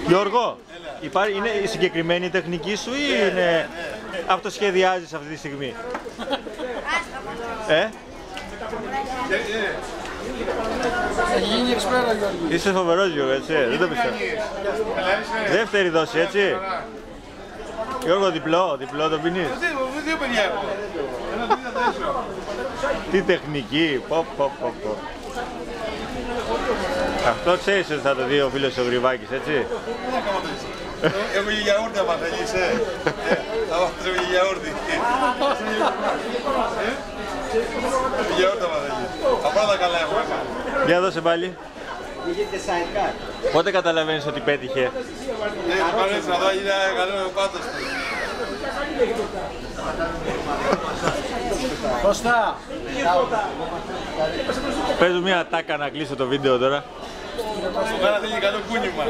Γιώργο, είναι η συγκεκριμένη τεχνική σου ή είναι αυτοσχεδιάζεις αυτή τη στιγμή? Έχει γίνει εξπέρα, Γιώργο. Είσαι φοβερός, Γιώργο, έτσι, δεν το πιστεύω. Δεύτερη δόση, έτσι. Γιώργο, διπλό το πίνεις. Δύο παιδιά έχω. Τι τεχνική, πω. Αυτό ξέρεις ότι θα το δει ο φίλος ο Γρυβάκης, έτσι. Έχω και γιαούρτι άμα θέλεις, άμα θέλω και γιαούρτι. Γιαούρτι άμα θέλεις. Απλά τα καλά έχω. Για δώσε πάλι. Πότε καταλαβαίνεις ότι πέτυχε? Μ' αρέσει να δω, είναι καλό πάτος του. Κώστα! Πες μου μια τάκα να κλείσω το βίντεο τώρα. Στο κάνα θέλει καλό κούνημα.